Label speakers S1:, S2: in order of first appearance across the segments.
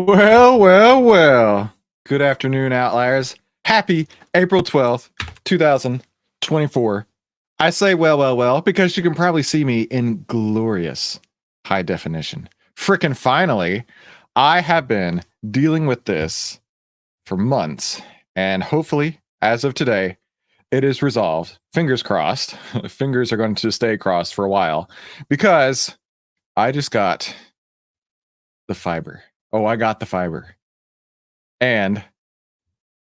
S1: Well. Good afternoon, Outliers. Happy April 12th, 2024. I say well, because you can probably see me in glorious high definition. Frickin' finally, I have been dealing with this for months, and hopefully, as of today, it is resolved. Fingers crossed. Fingers are going to stay crossed for a while, because I just got the fiber. Oh, I got the fiber. And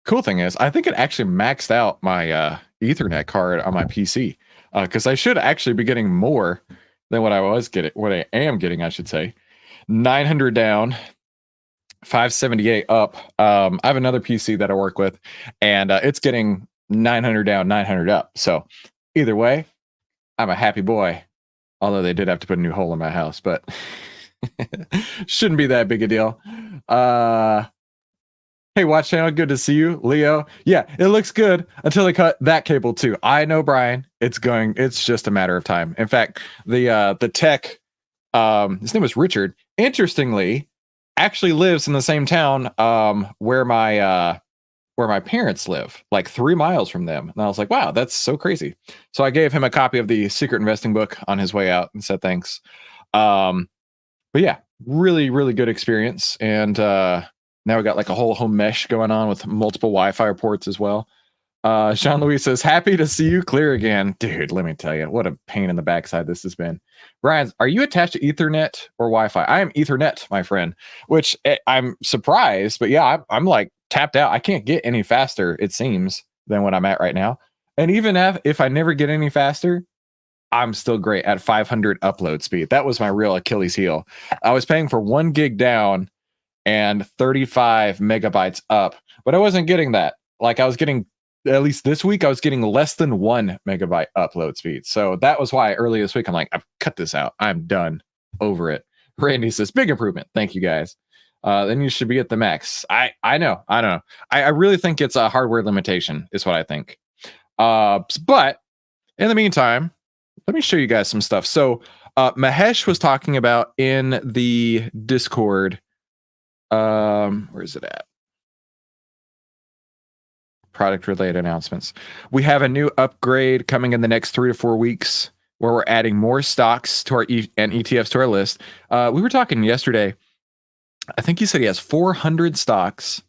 S1: cool thing is, I think it actually maxed out my Ethernet card on my PC, because I should actually be getting more than what I am getting, I should say. 900 down, 578 up. I have another PC that I work with, and it's getting 900 down, 900 up. So either way, I'm a happy boy. Although they did have to put a new hole in my house, but shouldn't be that big a deal. Hey, Watch Channel, good to see you. Leo, yeah, it looks good until they cut that cable too. I know, Brian, it's just a matter of time. In fact, the tech, his name was Richard, interestingly, actually lives in the same town where my parents live, like 3 miles from them. And I was like, wow, that's so crazy. So I gave him a copy of the Secret Investing book on his way out and said thanks. But yeah, really, really good experience. And now we got like a whole home mesh going on with multiple Wi-Fi ports as well. Jean Louis says, happy to see you clear again. Dude, let me tell you, what a pain in the backside this has been. Brian, are you attached to Ethernet or Wi-Fi? I am Ethernet, my friend, which I'm surprised, but yeah, I'm like tapped out. I can't get any faster, it seems, than what I'm at right now. And even if I never get any faster, I'm still great at 500 upload speed. That was my real Achilles heel. I was paying for 1 gig down and 35 megabytes up, but I wasn't getting that. Like I was getting, at least this week, I was getting less than 1 megabyte upload speed. So that was why early this week, I'm like, I've cut this out. I'm done, over it. Randy says, big improvement. Thank you guys. Then you should be at the max. I know. I really think it's a hardware limitation is what I think. But in the meantime, let me show you guys some stuff. So Mahesh was talking about in the Discord, where is it at? Product related announcements. We have a new upgrade coming in the next 3 to 4 weeks where we're adding more stocks to our and ETFs to our list. We were talking yesterday. I think he said he has 400 stocks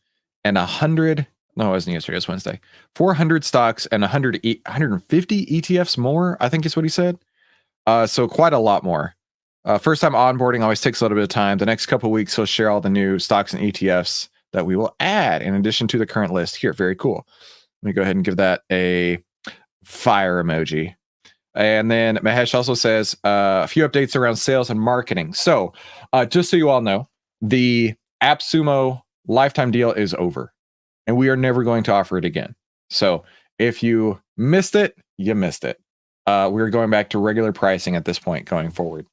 S1: and 100. No, it wasn't yesterday. It was Wednesday. 400 stocks and 150 ETFs more, I think is what he said. So quite a lot more. First time onboarding always takes a little bit of time. The next couple of weeks, he'll share all the new stocks and ETFs that we will add in addition to the current list here. Very cool. Let me go ahead and give that a fire emoji. And then Mahesh also says a few updates around sales and marketing. So just so you all know, the AppSumo lifetime deal is over and we are never going to offer it again. So if you missed it, you missed it. We're going back to regular pricing at this point going forward.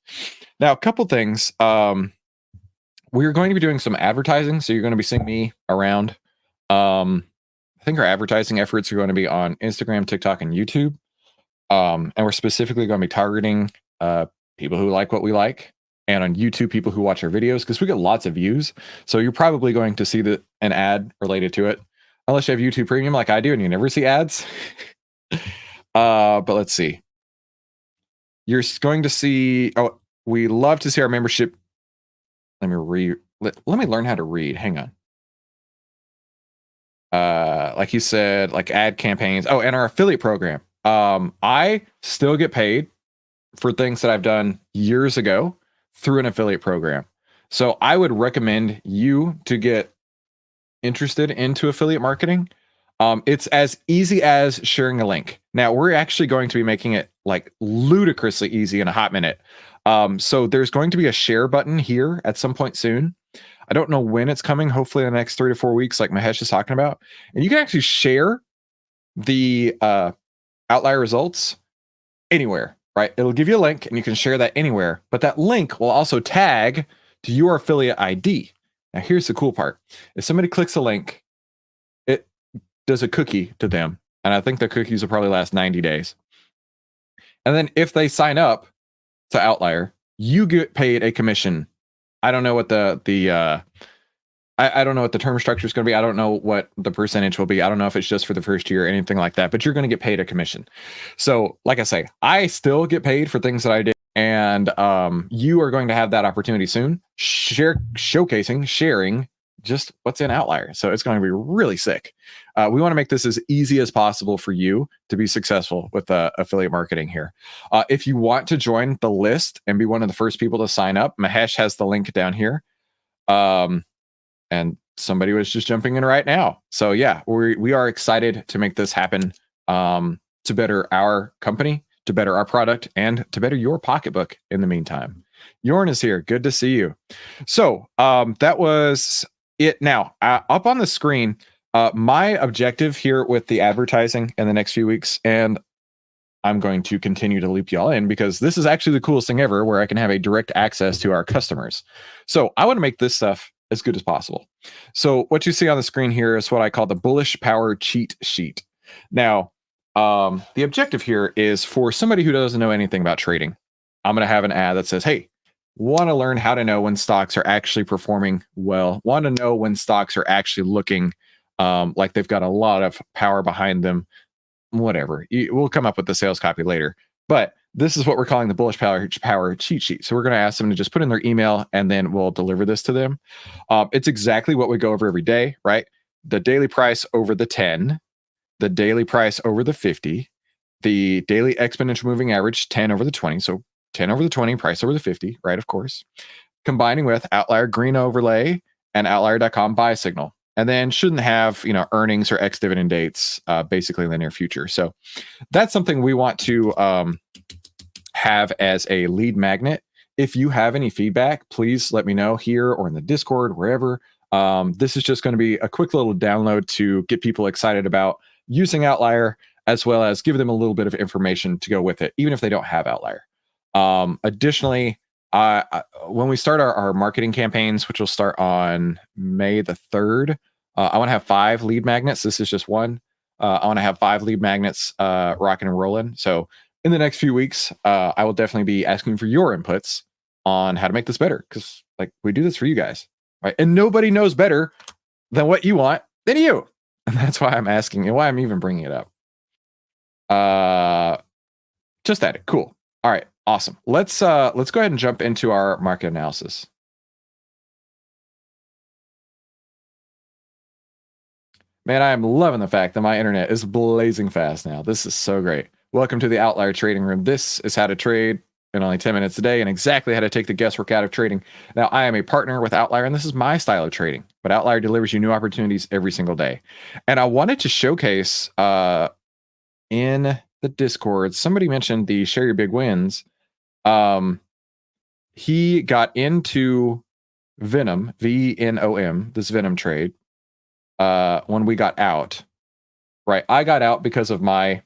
S1: Now, a couple things. We're going to be doing some advertising. So you're going to be seeing me around. I think our advertising efforts are going to be on Instagram, TikTok, and YouTube. And we're specifically going to be targeting people who like what we like. And on YouTube, people who watch our videos, because we get lots of views. So you're probably going to see an ad related to it. Unless you have YouTube Premium like I do and you never see ads. But let's see. You're going to see, we love to see our membership. Let me learn how to read. Hang on. Like you said, like ad campaigns. Oh, and our affiliate program. I still get paid for things that I've done years ago through an affiliate program. So I would recommend you to get interested into affiliate marketing. It's as easy as sharing a link. Now we're actually going to be making it like ludicrously easy in a hot minute. So there's going to be a share button here at some point soon. I don't know when it's coming, hopefully in the next 3 to 4 weeks, like Mahesh is talking about. And you can actually share the outlier results anywhere, right? It'll give you a link and you can share that anywhere, but that link will also tag to your affiliate ID. Now here's the cool part. If somebody clicks a link, it does a cookie to them. And I think the cookies will probably last 90 days. And then if they sign up to Outlier, you get paid a commission. I don't know what the I don't know what the term structure is going to be. I don't know what the percentage will be. I don't know if it's just for the first year or anything like that, but you're going to get paid a commission. So like I say, I still get paid for things that I did. And you are going to have that opportunity soon, sharing just what's in OVTLYR. So it's going to be really sick. We want to make this as easy as possible for you to be successful with affiliate marketing here. If you want to join the list and be one of the first people to sign up, Mahesh has the link down here. And somebody was just jumping in right now. So yeah, we are excited to make this happen, to better our company, to better our product, and to better your pocketbook in the meantime. Jorn is here. Good to see you. So that was it. Now, up on the screen, my objective here with the advertising in the next few weeks, and I'm going to continue to loop y'all in because this is actually the coolest thing ever, where I can have a direct access to our customers. So I want to make this stuff as good as possible. So what you see on the screen here is what I call the Bullish Power Cheat Sheet. Now, the objective here is for somebody who doesn't know anything about trading. I'm going to have an ad that says, hey, want to learn how to know when stocks are actually performing well, want to know when stocks are actually looking like they've got a lot of power behind them, whatever. We'll come up with the sales copy later. But this is what we're calling the Bullish Power Cheat Sheet. So we're going to ask them to just put in their email, and then we'll deliver this to them. It's exactly what we go over every day, right? The daily price over the 10, the daily price over the 50, the daily exponential moving average 10 over the 20. So 10 over the 20, price over the 50, right? Of course. Combining with OVTLYR green overlay and OVTLYR.com buy signal. And then shouldn't have, earnings or ex-dividend dates, basically in the near future. So that's something we want to have as a lead magnet. If you have any feedback, please let me know here or in the Discord, wherever. This is just going to be a quick little download to get people excited about using OVTLYR, as well as give them a little bit of information to go with it, even if they don't have OVTLYR. Additionally, when we start our marketing campaigns, which will start on May the 3rd, I want to have 5 lead magnets. This is just one. I want to have 5 lead magnets rocking and rolling. So in the next few weeks, I will definitely be asking for your inputs on how to make this better, because we do this for you guys, right? And nobody knows better than what you want than you. And that's why I'm asking and why I'm even bringing it up. Just that. Cool. All right. Awesome. Let's go ahead and jump into our market analysis. Man, I am loving the fact that my internet is blazing fast now. This is so great. Welcome to the OVTLYR Trading Room. This is how to trade in only 10 minutes a day and exactly how to take the guesswork out of trading. Now, I am a partner with OVTLYR, and this is my style of trading. But OVTLYR delivers you new opportunities every single day. And I wanted to showcase in the Discord, somebody mentioned the Share Your Big Wins. He got into Venom, VNOM, this Venom trade, when we got out, right? I got out because of my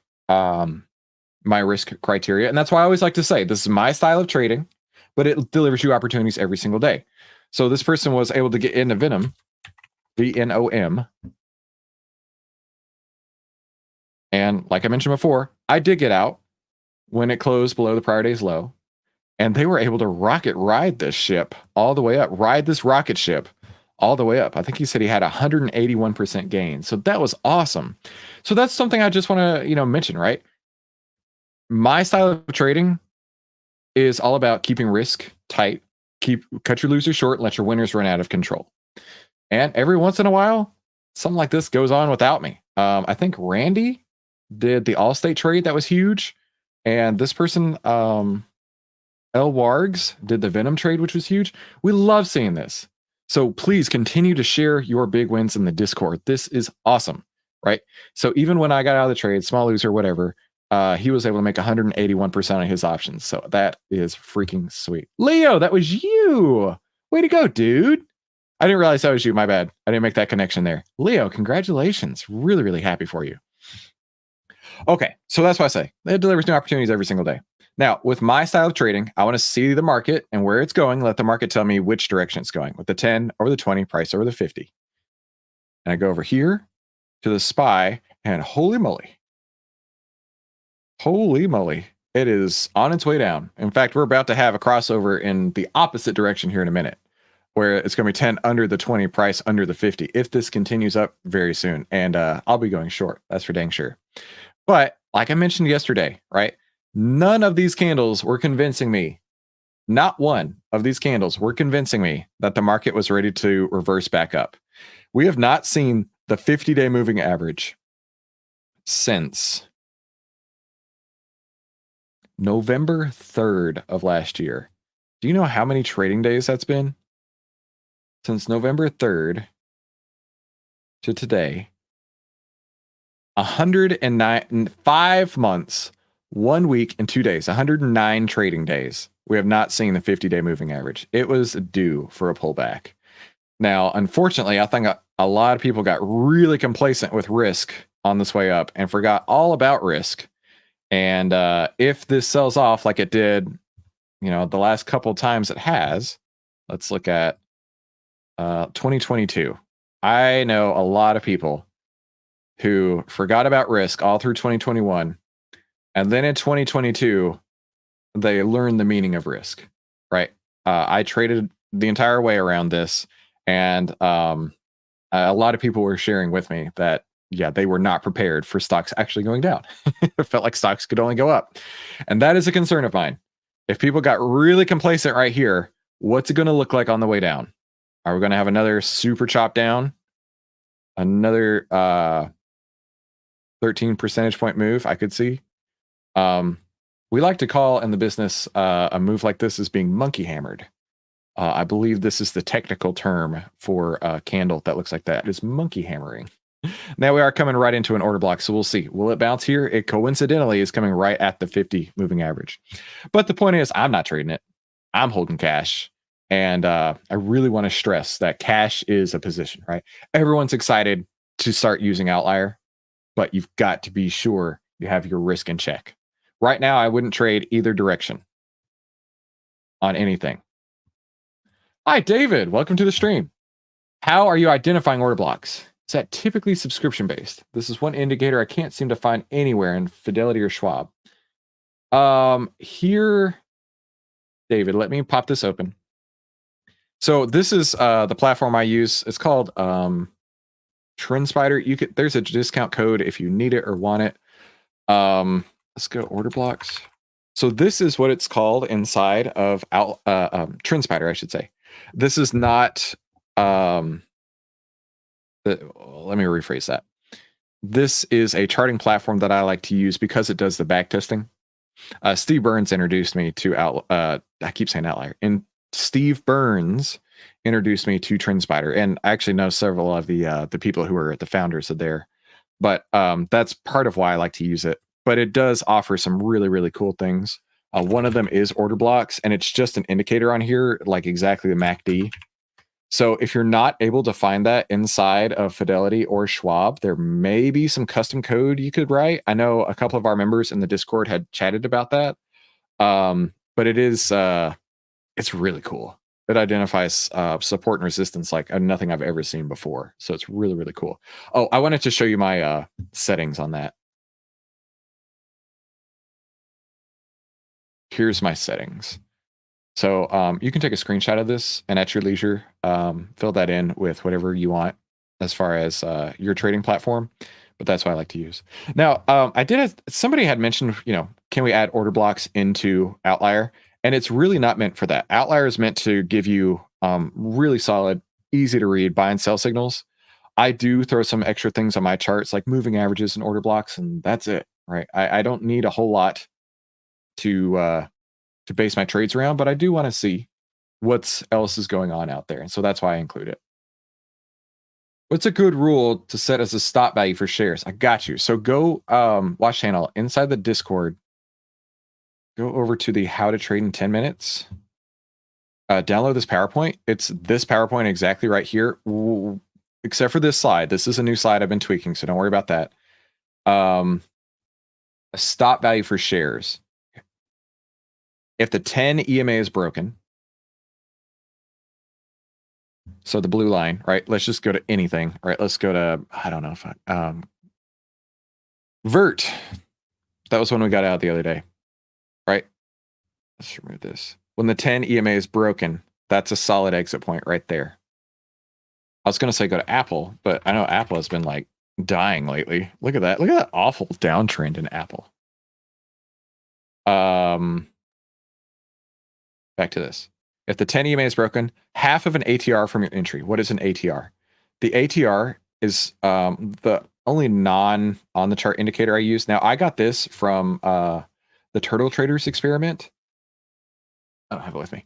S1: my risk criteria, and that's why I always like to say this is my style of trading, but it delivers you opportunities every single day. So this person was able to get into Venom, VNOM, and like I mentioned before, I did get out when it closed below the prior day's low, and they were able to ride this ship all the way up, ride this rocket ship all the way up. I think he said he had 181% gain. So that was awesome. So that's something I just want to, mention, right? My style of trading is all about keeping risk tight, cut your losers short, let your winners run out of control. And every once in a while, something like this goes on without me. I think Randy did the Allstate trade that was huge. And this person, L Wargs, did the Venom trade, which was huge. We love seeing this. So please continue to share your big wins in the Discord. This is awesome, right? So even when I got out of the trade, small loser, whatever, he was able to make 181% on his options. So that is freaking sweet. Leo, that was you. Way to go, dude. I didn't realize that was you. My bad. I didn't make that connection there. Leo, congratulations. Really, really happy for you. Okay, so that's why I say it delivers new opportunities every single day. Now, with my style of trading, I want to see the market and where it's going. Let the market tell me which direction it's going, with the 10 over the 20, price over the 50. And I go over here to the SPY, and holy moly, it is on its way down. In fact, we're about to have a crossover in the opposite direction here in a minute. where it's going to be 10 under the 20, price under the 50 if this continues up very soon. And I'll be going short. That's for dang sure. But like I mentioned yesterday, right? None of these candles were convincing me. Not one of these candles were convincing me that the market was ready to reverse back up. We have not seen the 50-day moving average since November 3rd of last year. Do you know how many trading days that's been? Since November 3rd to today, 109, 5 months, 1 week, and 2 days, 109 trading days. We have not seen the 50-day moving average. It was due for a pullback. Now, unfortunately, I think a lot of people got really complacent with risk on this way up and forgot all about risk. And if this sells off like it did, the last couple times it has, let's look at 2022. I know a lot of people who forgot about risk all through 2021. And then in 2022, they learned the meaning of risk, right? I traded the entire way around this. And a lot of people were sharing with me that, yeah, they were not prepared for stocks actually going down. It felt like stocks could only go up. And that is a concern of mine. If people got really complacent right here, what's it going to look like on the way down? Are we going to have another super chop down? Another 13 percentage point move I could see. We like to call in the business a move like this as being monkey hammered. I believe this is the technical term for a candle that looks like that. It is monkey hammering. Now we are coming right into an order block, so we'll see. Will it bounce here? It coincidentally is coming right at the 50 moving average. But the point is, I'm not trading it. I'm holding cash. And I really want to stress that cash is a position, right? Everyone's excited to start using OVTLYR, but you've got to be sure you have your risk in check. Right now, I wouldn't trade either direction on anything. Hi, David. Welcome to the stream. How are you identifying order blocks? Is that typically subscription-based? This is one indicator I can't seem to find anywhere in Fidelity or Schwab. Here, David, let me pop this open. So this is the platform I use. It's called TrendSpider. There's a discount code if you need it or want it. Let's go order blocks. So this is what it's called inside of TrendSpider, I should say. This is not. Let me rephrase that. This is a charting platform that I like to use because it does the back testing. Steve Burns introduced me to I keep saying OVTLYR. And Steve Burns introduced me to TrendSpider, and I actually know several of the people who are the founders of there. But that's part of why I like to use it. But it does offer some really, really cool things. One of them is order blocks, and it's just an indicator on here, like exactly the MACD. So if you're not able to find that inside of Fidelity or Schwab, there may be some custom code you could write. I know a couple of our members in the Discord had chatted about that. But it is, it's really cool. It identifies support and resistance like nothing I've ever seen before. So it's really, really cool. Oh, I wanted to show you my settings on that. Here's my settings. So you can take a screenshot of this and at your leisure, fill that in with whatever you want as far as your trading platform. But that's what I like to use. Now, somebody had mentioned, can we add order blocks into OVTLYR? And it's really not meant for that. OVTLYR is meant to give you really solid, easy to read buy and sell signals. I do throw some extra things on my charts like moving averages and order blocks, and that's it, right? I don't need a whole lot to base my trades around, but I do want to see what else is going on out there. And so that's why I include it. What's a good rule to set as a stop value for shares? I got you. So go watch channel inside the Discord. Go over to the how to trade in 10 minutes. Download this PowerPoint. It's this PowerPoint exactly right here, except for this slide. This is a new slide I've been tweaking, so don't worry about that. A stop value for shares. If the 10 EMA is broken, so the blue line, right? Let's just go to anything, right? Let's go to, I don't know if Vert. That was one we got out the other day, right? Let's remove this. When the 10 EMA is broken, That's a solid exit point right there. I was going to say go to Apple, but I know Apple has been like dying lately. Look at that. Look at that awful downtrend in Apple. Back to this. If the 10 EMA is broken, half of an ATR from your entry. What is an ATR? The ATR is the only non on the chart indicator I use. Now I got this from the Turtle Traders experiment. I don't have it with me.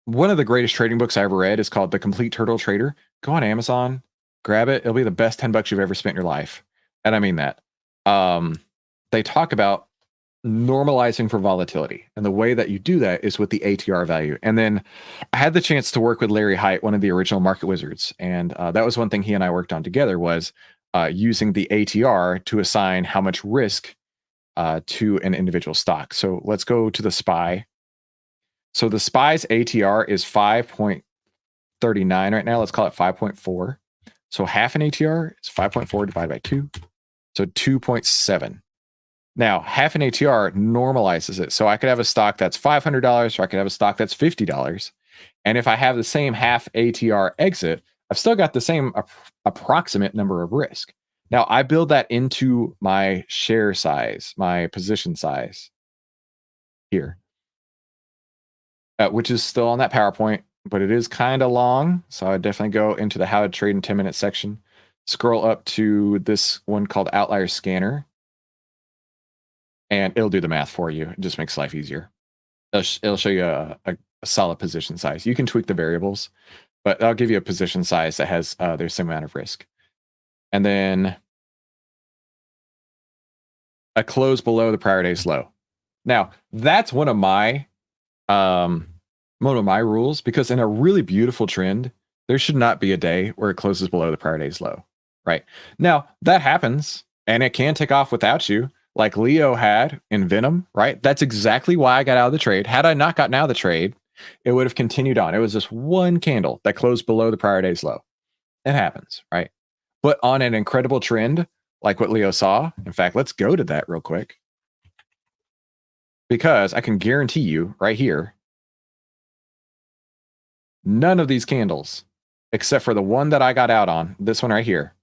S1: One of the greatest trading books I ever read is called The Complete Turtle Trader. Go on Amazon, grab it. It'll be the best $10 you've ever spent in your life. And I mean that. They talk about normalizing for volatility. And the way that you do that is with the ATR value. And then I had the chance to work with Larry Hite, one of the original market wizards. And that was one thing he and I worked on together was using the ATR to assign how much risk to an individual stock. So let's go to the SPY. So the SPY's ATR is 5.39 right now. Let's call it 5.4. So half an ATR is 5.4 divided by 2. So 2.7. Now, half an ATR normalizes it. So I could have a stock that's $500, or I could have a stock that's $50. And if I have the same half ATR exit, I've still got the same approximate number of risk. Now, I build that into my share size, my position size here, which is still on that PowerPoint, but it is kind of long. So I definitely go into the how to trade in 10 minute section, scroll up to this one called OVTLYR Scanner. And it'll do the math for you. It just makes life easier. It'll show you a solid position size. You can tweak the variables, but I'll give you a position size that has their same amount of risk. And then a close below the prior day's low. Now, that's one of my rules, because in a really beautiful trend, there should not be a day where it closes below the prior day's low, right? Now, that happens, and it can take off without you, like Leo had in Venom, right? That's exactly why I got out of the trade. Had I not gotten out of the trade, it would have continued on. It was just one candle that closed below the prior day's low. It happens, right? But on an incredible trend, like what Leo saw, in fact, let's go to that real quick, because I can guarantee you right here, none of these candles, except for the one that I got out on, this one right here,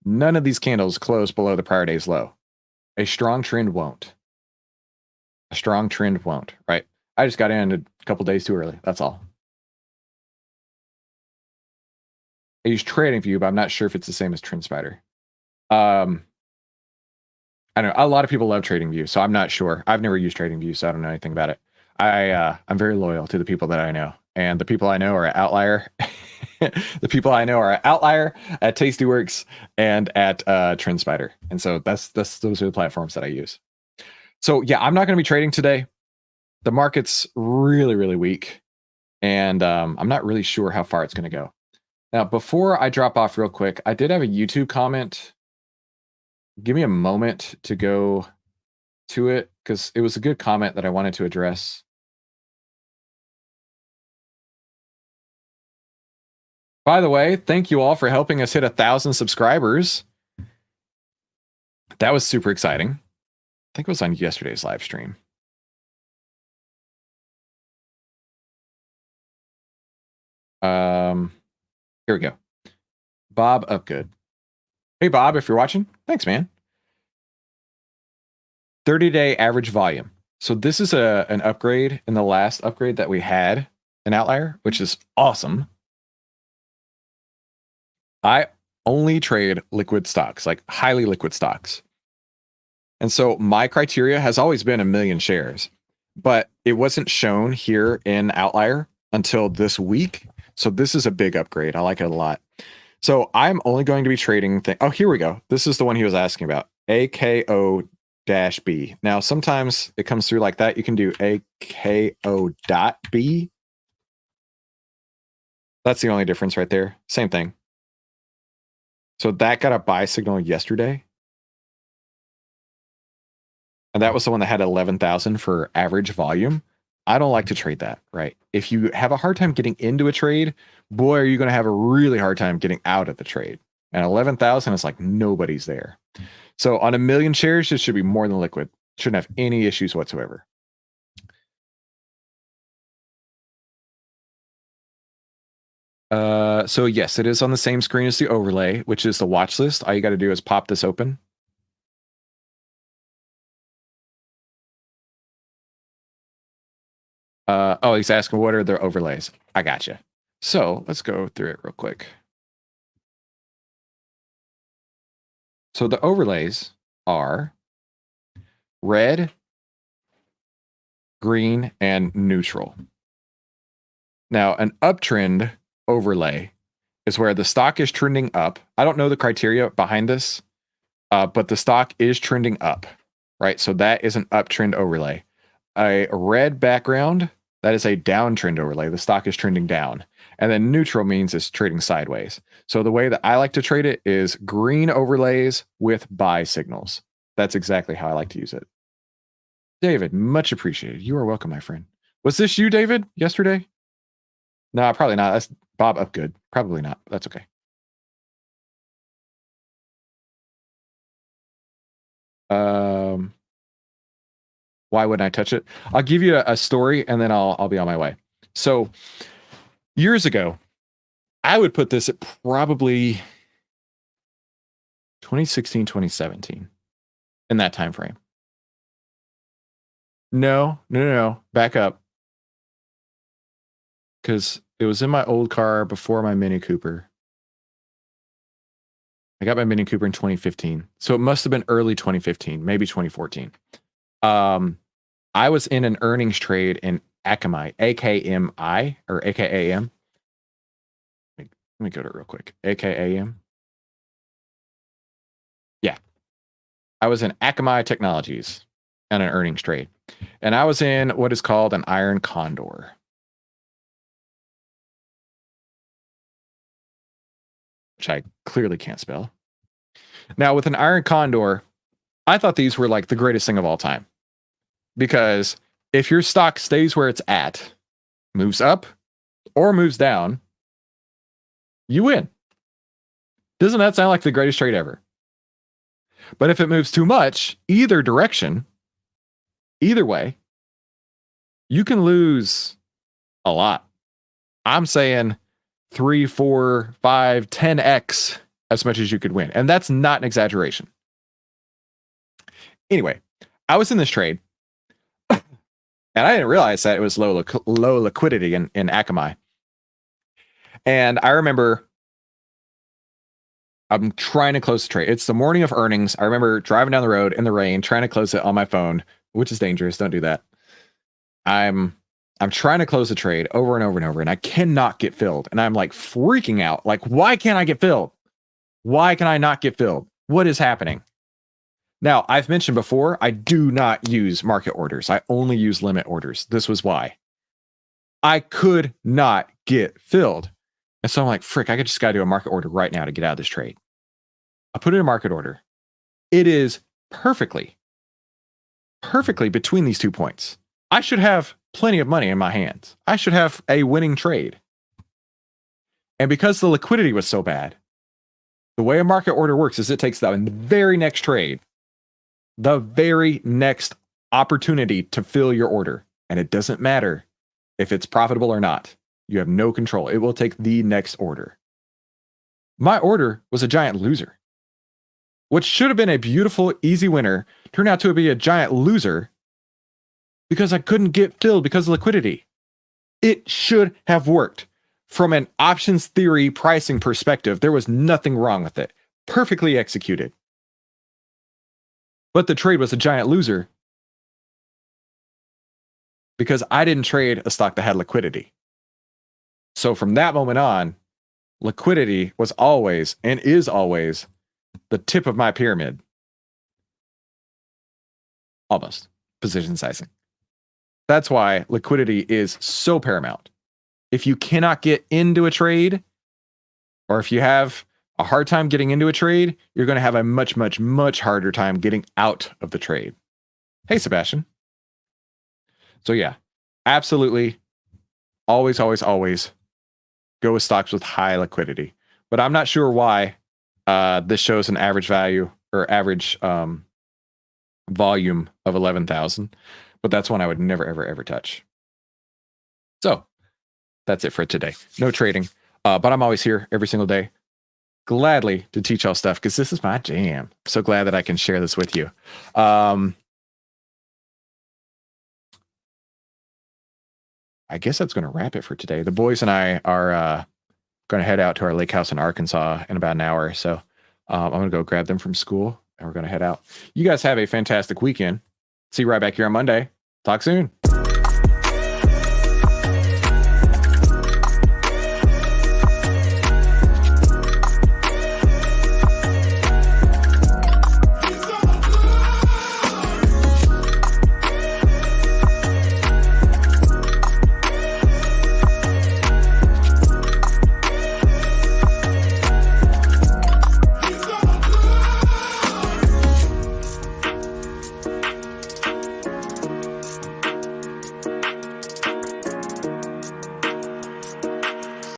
S1: none of these candles closed below the prior day's low. A strong trend won't. A strong trend won't, right? I just got in a couple days too early. That's all. I use TradingView, but I'm not sure if it's the same as TrendSpider. I don't know. A lot of people love TradingView, so I'm not sure. I've never used TradingView, so I don't know anything about it. I'm very loyal to the people that I know, and the people I know are at OVTLYR. The people I know are at OVTLYR, at Tastyworks, and at TrendSpider. And so those are the platforms that I use. So yeah, I'm not going to be trading today. The market's really, really weak, and I'm not really sure how far it's going to go. Now, before I drop off real quick, I did have a YouTube comment. Give me a moment to go to it, because it was a good comment that I wanted to address. By the way, thank you all for helping us hit 1,000 subscribers. That was super exciting. I think it was on yesterday's live stream. Here we go. Bob Upgood. Hey, Bob, if you're watching, thanks, man. 30-day average volume. So this is an upgrade in the last upgrade that we had in OVTLYR, which is awesome. I only trade liquid stocks, like highly liquid stocks. And so my criteria has always been 1 million shares, but it wasn't shown here in OVTLYR until this week. So this is a big upgrade. I like it a lot. So I'm only going to be trading. Oh, here we go. This is the one he was asking about. AKO-B. Now, sometimes it comes through like that. You can do AKO.B. That's the only difference right there. Same thing. So that got a buy signal yesterday. And that was the one that had 11,000 for average volume. I don't like to trade that, right? If you have a hard time getting into a trade, boy, are you going to have a really hard time getting out of the trade. And 11,000 is like nobody's there. So on 1 million shares, this should be more than liquid. Shouldn't have any issues whatsoever. So yes, it is on the same screen as the overlay, which is the watch list. All you got to do is pop this open. Oh, he's asking what are their overlays. I gotcha. So let's go through it real quick. So the overlays are red, green, and neutral. Now, an uptrend overlay is where the stock is trending up. I don't know the criteria behind this, but the stock is trending up, right? So that is an uptrend overlay. A red background, that is a downtrend overlay. The stock is trending down. And then neutral means it's trading sideways. So the way that I like to trade it is green overlays with buy signals. That's exactly how I like to use it. David, much appreciated. You are welcome, my friend. Was this you, David, yesterday? No, probably not. That's Bob Upgood. Probably not. That's okay. Why wouldn't I touch it? I'll give you a story and then I'll be on my way. So years ago, I would put this at probably 2016, 2017 in that time frame. No. Back up. Because it was in my old car before my Mini Cooper. I got my Mini Cooper in 2015. So it must have been early 2015, maybe 2014. I was in an earnings trade in Akamai, AKMI or AKAM. Let me go to it real quick. AKAM. Yeah. I was in Akamai Technologies on an earnings trade. And I was in what is called an iron condor. Which I clearly can't spell. Now, with an iron condor, I thought these were like the greatest thing of all time. Because if your stock stays where it's at, moves up or moves down, you win. Doesn't that sound like the greatest trade ever? But if it moves too much, either direction, either way, you can lose a lot. I'm saying 3, 4, 5, 10x as much as you could win. And that's not an exaggeration. Anyway, I was in this trade. And I didn't realize that it was low liquidity in Akamai. And I remember I'm trying to close the trade. It's the morning of earnings. I remember driving down the road in the rain, trying to close it on my phone, which is dangerous. Don't do that. I'm trying to close the trade over and over and over, and I cannot get filled. And I'm like freaking out. Like, why can't I get filled? Why can I not get filled? What is happening? Now, I've mentioned before, I do not use market orders. I only use limit orders. This was why. I could not get filled. And so I'm like, frick, I just got to do a market order right now to get out of this trade. I put in a market order. It is perfectly between these 2 points. I should have plenty of money in my hands. I should have a winning trade. And because the liquidity was so bad, the way a market order works is it takes the very next trade, the very next opportunity to fill your order. And it doesn't matter if it's profitable or not. You have no control. It will take the next order. My order was a giant loser. What should have been a beautiful, easy winner turned out to be a giant loser because I couldn't get filled because of liquidity. It should have worked. From an options theory pricing perspective, there was nothing wrong with it. Perfectly executed. But the trade was a giant loser because I didn't trade a stock that had liquidity. So from that moment on, liquidity was always and is always the tip of my pyramid. Almost. Position sizing. That's why liquidity is so paramount. If you cannot get into a trade, or if you have a hard time getting into a trade, you're going to have a much, much, much harder time getting out of the trade. Hey, Sebastian. So yeah, absolutely. Always, always, always go with stocks with high liquidity. But I'm not sure why this shows an average value or average volume of 11,000. But that's one I would never, ever, ever touch. So that's it for today. No trading. But I'm always here every single day, gladly to teach y'all stuff because this is my jam. So glad that I can share this with you. I guess that's going to wrap it for today. The boys and I are going to head out to our lake house in Arkansas in about an hour. So I'm going to go grab them from school and we're going to head out. You guys have a fantastic weekend. See you right back here on Monday. Talk soon.